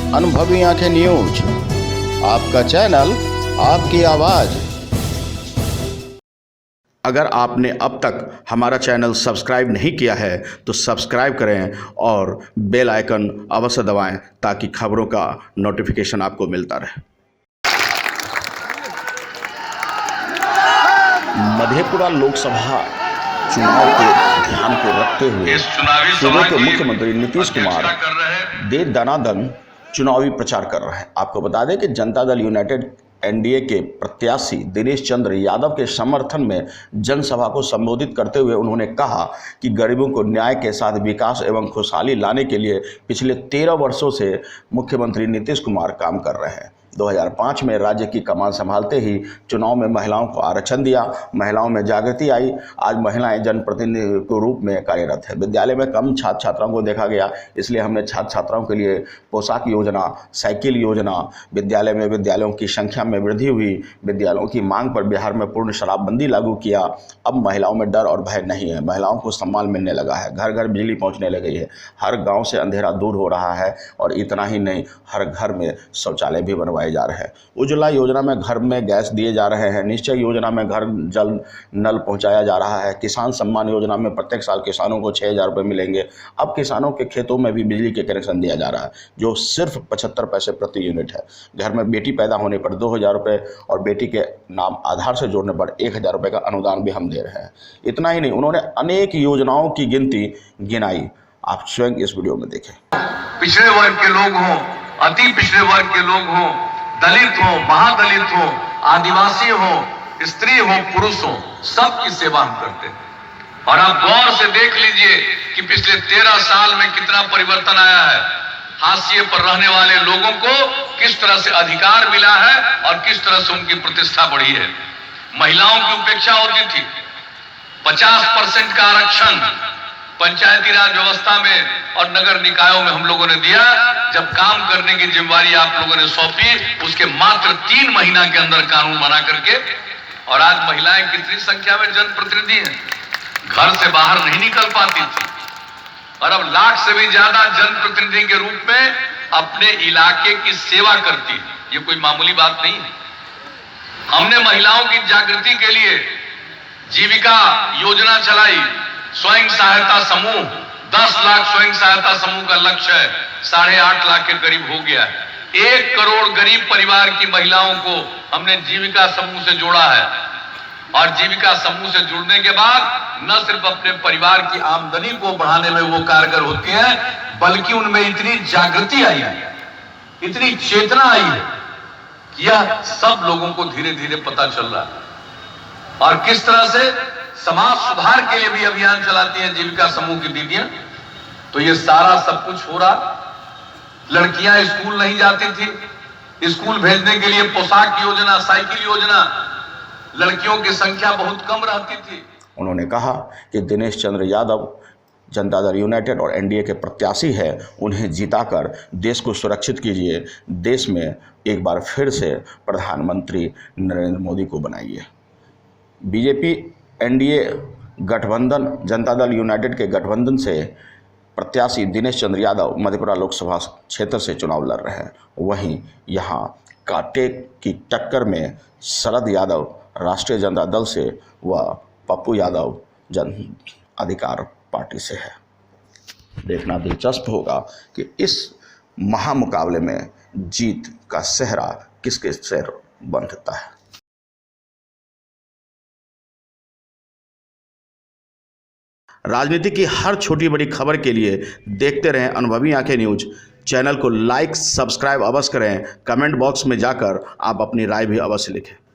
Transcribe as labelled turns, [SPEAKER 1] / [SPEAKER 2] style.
[SPEAKER 1] अनुभवी आंखें न्यूज, आपका चैनल, आपकी आवाज। अगर आपने अब तक हमारा चैनल सब्सक्राइब नहीं किया है तो सब्सक्राइब करें और बेल आइकन अवश्य दबाएं ताकि खबरों का नोटिफिकेशन आपको मिलता रहे। मधेपुरा लोकसभा चुनाव के ध्यान को रखते हुए सूबे के मुख्यमंत्री नीतीश कुमार दे दनादन चुनावी प्रचार कर रहे हैं। आपको बता दें कि जनता दल यूनाइटेड एनडीए के प्रत्याशी दिनेश चंद्र यादव के समर्थन में जनसभा को संबोधित करते हुए उन्होंने कहा कि गरीबों को न्याय के साथ विकास एवं खुशहाली लाने के लिए पिछले 13 वर्षों से मुख्यमंत्री नीतीश कुमार काम कर रहे हैं। 2005 में राज्य की कमान संभालते ही चुनाव में महिलाओं को आरक्षण दिया, महिलाओं में जागृति आई। आज महिलाएं जनप्रतिनिधि के रूप में कार्यरत है। विद्यालय में कम छात्र छात्राओं को देखा गया, इसलिए हमने छात्र छात्राओं के लिए पोशाक योजना, साइकिल योजना, विद्यालय में विद्यालयों की संख्या में वृद्धि हुई, विद्यालयों की मांग पर बिहार में पूर्ण शराबबंदी लागू किया। अब महिलाओं में डर और भय नहीं है, महिलाओं को सम्मान मिलने लगा है, घर घर बिजली पहुँचने लगी है, हर गाँव से अंधेरा दूर हो रहा है और इतना ही नहीं, हर घर में शौचालय भी बनवाए जा रहे हैं। उज्ज्वला योजना में घर में गैस दिए जा रहे हैं, निश्चय योजना में घर जल नल पहुंचाया जा रहा है, किसान सम्मान योजना में प्रत्येक साल किसानों को 6,000 रुपये मिलेंगे। अब किसानों के खेतों में भी बिजली के कनेक्शन दिया जा रहा है जो सिर्फ 75 पैसे प्रति यूनिट है। घर में बेटी पैदा होने पर 2,000 रुपये और बेटी के नाम आधार से जोड़ने पर 1,000 रुपये का अनुदान भी हम दे रहे हैं। इतना ही नहीं, उन्होंने अनेक योजनाओं की गिनाई। आप स्वयं इस वीडियो में देखें।
[SPEAKER 2] पिछड़े वर्ग के लोग हों, अति पिछड़े वर्ग के लोग हों, दलित हो, महादलित हो, आदिवासी हो, स्त्री हो, पुरुष हो, सबकी सेवा हम करते हैं। और आप गौर से देख लीजिए कि पिछले 13 साल में कितना परिवर्तन आया है। हाशिए पर रहने वाले लोगों को किस तरह से अधिकार मिला है और किस तरह से उनकी प्रतिष्ठा बढ़ी है। महिलाओं की उपेक्षा होती थी, 50% का आरक्षण पंचायती राज व्यवस्था में और नगर निकायों में हम लोगों ने दिया। जब काम करने की जिम्मेवारी आप लोगों ने सौंपी, उसके मात्र 3 महीना के अंदर कानून बना करके, और आज महिलाएं कितनी संख्या में जनप्रतिनिधि हैं, घर से बाहर नहीं निकल पाती थी और अब लाख से भी ज्यादा जनप्रतिनिधि के रूप में अपने इलाके की सेवा करती है। ये कोई मामूली बात नहीं है। हमने महिलाओं की जागृति के लिए जीविका योजना चलाई, स्वयं सहायता समूह, 10 लाख स्वयं सहायता समूह का लक्ष्य है, 8.5 लाख के करीब हो गया है। 1 करोड़ गरीब परिवार की महिलाओं को हमने जीविका समूह से जोड़ा है और जीविका समूह से जुड़ने के बाद न सिर्फ अपने परिवार की आमदनी को बढ़ाने में वो कारगर होती है, बल्कि उनमें इतनी जागृति आई है, इतनी चेतना आई है कि यह सब लोगों को धीरे धीरे पता चल रहा है। और किस तरह से समाज सुधार के लिए भी अभियान चलाती हैं जीविका समूह की दीदियां। तो ये सारा सब कुछ हो रहा। लड़कियां स्कूल नहीं जाती थी, स्कूल भेजने के लिए पोशाक योजना, साइकिल योजना, लड़कियों की संख्या बहुत कम रहती थी।
[SPEAKER 1] उन्होंने कहा कि दिनेश चंद्र यादव जनता दल यूनाइटेड और एनडीए के प्रत्याशी है, उन्हें जिताकर देश को सुरक्षित कीजिए, देश में एक बार फिर से प्रधानमंत्री नरेंद्र मोदी को बनाइए। बीजेपी एनडीए गठबंधन, जनता दल यूनाइटेड के गठबंधन से प्रत्याशी दिनेश चंद्र यादव मधेपुरा लोकसभा क्षेत्र से चुनाव लड़ रहे हैं। वहीं यहां कांटे की टक्कर में शरद यादव राष्ट्रीय जनता दल से व पप्पू यादव जन अधिकार पार्टी से है। देखना दिलचस्प होगा कि इस महामुकाबले में जीत का सेहरा किसके सिर बंधता है। राजनीति की हर छोटी बड़ी खबर के लिए देखते रहें अनुभवी आंखें न्यूज। चैनल को लाइक, सब्सक्राइब अवश्य करें। कमेंट बॉक्स में जाकर आप अपनी राय भी अवश्य लिखें।